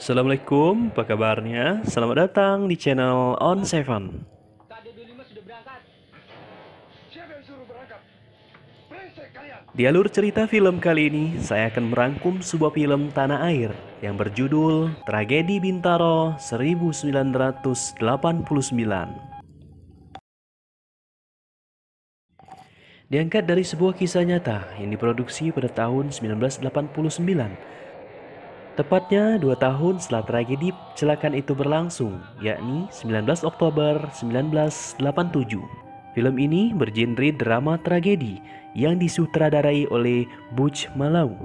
Assalamualaikum, apa kabarnya? Selamat datang di channel On Seven. KD25 sudah berangkat. Siapa yang suruh berangkat? Brengsek kalian. Di alur cerita film kali ini, saya akan merangkum sebuah film tanah air yang berjudul Tragedi Bintaro 1989. Diangkat dari sebuah kisah nyata yang diproduksi pada tahun 1989. Tepatnya 2 tahun setelah tragedi kecelakaan itu berlangsung, yakni 19 Oktober 1987. Film ini bergenre drama tragedi yang disutradarai oleh Butch Malau.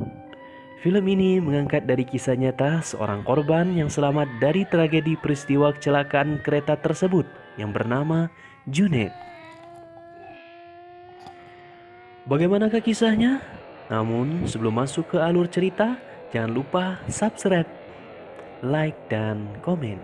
Film ini mengangkat dari kisah nyata seorang korban yang selamat dari tragedi peristiwa kecelakaan kereta tersebut yang bernama Junet. Bagaimanakah kisahnya? Namun sebelum masuk ke alur cerita, jangan lupa subscribe, like, dan komen.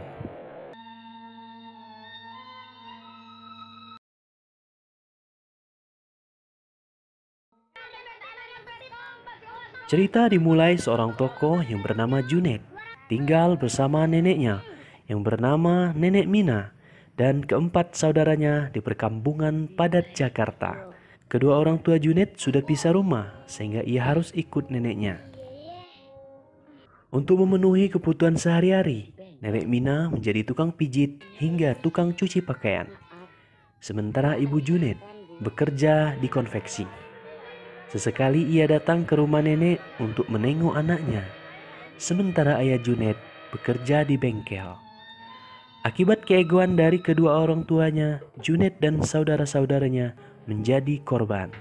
Cerita dimulai seorang tokoh yang bernama Junet tinggal bersama neneknya yang bernama Nenek Mina dan keempat saudaranya di perkampungan padat Jakarta. Kedua orang tua Junet sudah pisah rumah sehingga ia harus ikut neneknya. Untuk memenuhi kebutuhan sehari-hari, Nenek Mina menjadi tukang pijit hingga tukang cuci pakaian. Sementara ibu Junet bekerja di konveksi. Sesekali ia datang ke rumah nenek untuk menengok anaknya. Sementara ayah Junet bekerja di bengkel. Akibat keegoan dari kedua orang tuanya, Junet dan saudara-saudaranya menjadi korban.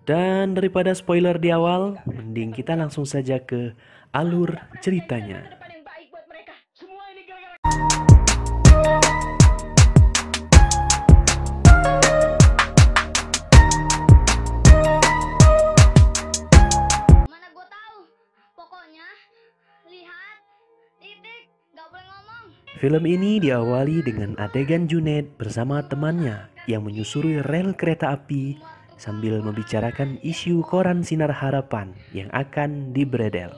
Dan daripada spoiler di awal, mending kita langsung saja ke alur ceritanya. Depan yang baik buat mereka. Semua ini gara-gara Mana gue tahu. Pokoknya lihat, titik, nggak boleh ngomong. Film ini diawali dengan adegan Junet bersama temannya yang menyusuri rel kereta api sambil membicarakan isu koran Sinar Harapan yang akan dibredel.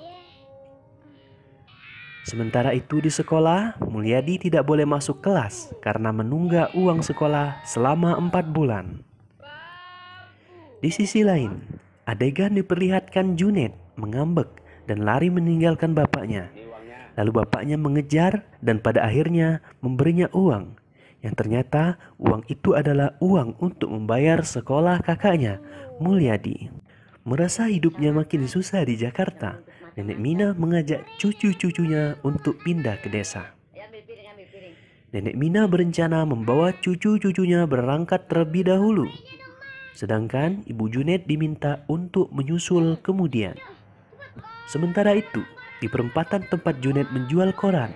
Sementara itu di sekolah, Mulyadi tidak boleh masuk kelas karena menunggak uang sekolah selama 4 bulan. Di sisi lain, adegan diperlihatkan Junet mengambek dan lari meninggalkan bapaknya. Lalu bapaknya mengejar dan pada akhirnya memberinya uang. Yang ternyata uang itu adalah uang untuk membayar sekolah kakaknya, Mulyadi. Merasa hidupnya makin susah di Jakarta, Nenek Mina mengajak cucu-cucunya untuk pindah ke desa. Nenek Mina berencana membawa cucu-cucunya berangkat terlebih dahulu. Sedangkan Ibu Junet diminta untuk menyusul kemudian. Sementara itu, di perempatan tempat Junet menjual koran,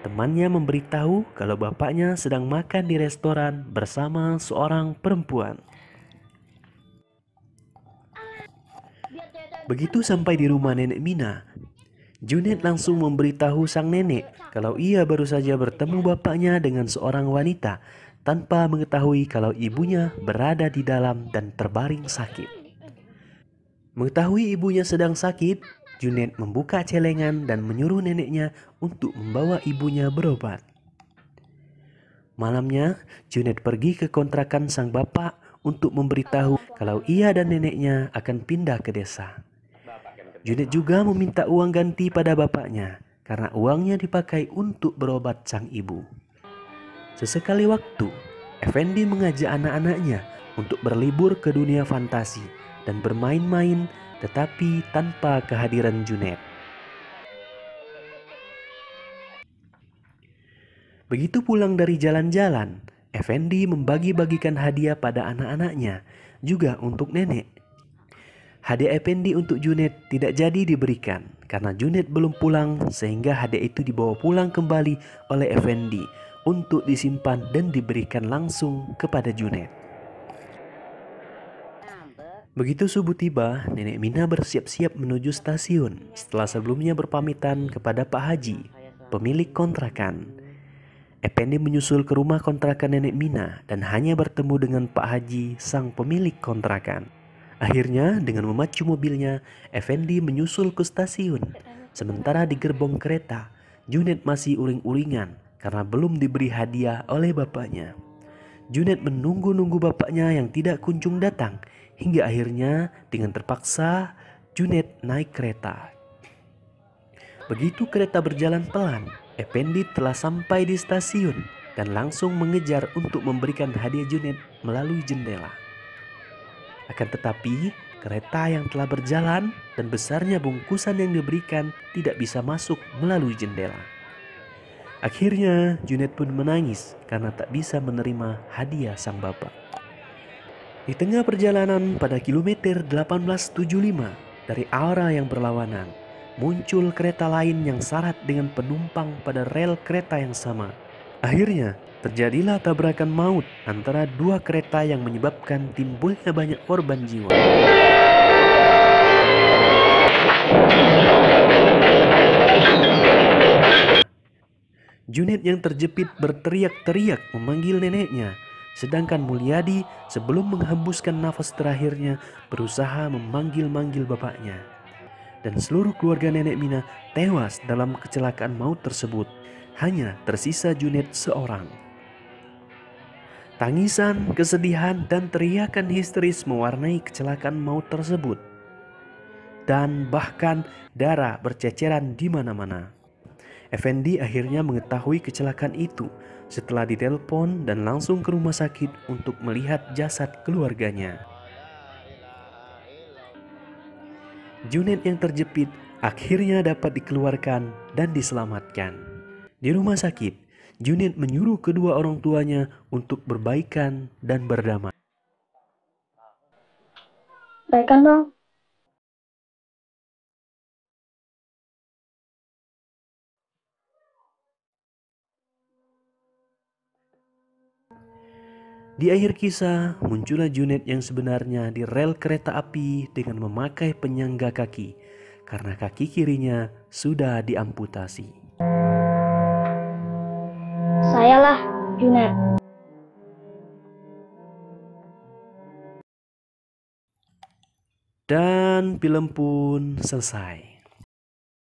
temannya memberitahu kalau bapaknya sedang makan di restoran bersama seorang perempuan. Begitu sampai di rumah Nenek Mina, Junet langsung memberitahu sang nenek kalau ia baru saja bertemu bapaknya dengan seorang wanita tanpa mengetahui kalau ibunya berada di dalam dan terbaring sakit. Mengetahui ibunya sedang sakit, Junet membuka celengan dan menyuruh neneknya untuk membawa ibunya berobat. Malamnya, Junet pergi ke kontrakan sang bapak untuk memberitahu kalau ia dan neneknya akan pindah ke desa. Junet juga meminta uang ganti pada bapaknya karena uangnya dipakai untuk berobat sang ibu. Sesekali waktu, Effendi mengajak anak-anaknya untuk berlibur ke dunia fantasi dan bermain-main tetapi tanpa kehadiran Junet. Begitu pulang dari jalan-jalan, Effendi membagi-bagikan hadiah pada anak-anaknya, juga untuk nenek. Hadiah Effendi untuk Junet tidak jadi diberikan karena Junet belum pulang sehingga hadiah itu dibawa pulang kembali oleh Effendi untuk disimpan dan diberikan langsung kepada Junet. Begitu subuh tiba, Nenek Mina bersiap-siap menuju stasiun setelah sebelumnya berpamitan kepada Pak Haji, pemilik kontrakan. Effendi menyusul ke rumah kontrakan Nenek Mina dan hanya bertemu dengan Pak Haji, sang pemilik kontrakan. Akhirnya dengan memacu mobilnya, Effendi menyusul ke stasiun. Sementara di gerbong kereta, Junet masih uring-uringan karena belum diberi hadiah oleh bapaknya. Junet menunggu-nunggu bapaknya yang tidak kunjung datang, hingga akhirnya dengan terpaksa Junet naik kereta. Begitu kereta berjalan pelan, Effendi telah sampai di stasiun dan langsung mengejar untuk memberikan hadiah Junet melalui jendela. Akan tetapi, kereta yang telah berjalan dan besarnya bungkusan yang diberikan tidak bisa masuk melalui jendela. Akhirnya Junet pun menangis karena tak bisa menerima hadiah sang bapak. Di tengah perjalanan pada kilometer 1875 dari arah yang berlawanan, muncul kereta lain yang syarat dengan penumpang pada rel kereta yang sama. Akhirnya terjadilah tabrakan maut antara dua kereta yang menyebabkan timbulnya banyak korban jiwa. Junet yang terjepit berteriak-teriak memanggil neneknya, sedangkan Mulyadi sebelum menghembuskan nafas terakhirnya berusaha memanggil-manggil bapaknya. Dan seluruh keluarga nenek Mina tewas dalam kecelakaan maut tersebut. Hanya tersisa Junet seorang. Tangisan, kesedihan, dan teriakan histeris mewarnai kecelakaan maut tersebut. Dan bahkan darah berceceran di mana-mana. Effendi akhirnya mengetahui kecelakaan itu setelah ditelepon dan langsung ke rumah sakit untuk melihat jasad keluarganya. Junet yang terjepit akhirnya dapat dikeluarkan dan diselamatkan. Di rumah sakit, Junet menyuruh kedua orang tuanya untuk berbaikan dan berdamai. Baikan dong. Di akhir kisah, muncullah Junet yang sebenarnya di rel kereta api dengan memakai penyangga kaki karena kaki kirinya sudah diamputasi. Sayalah Junet. Dan film pun selesai.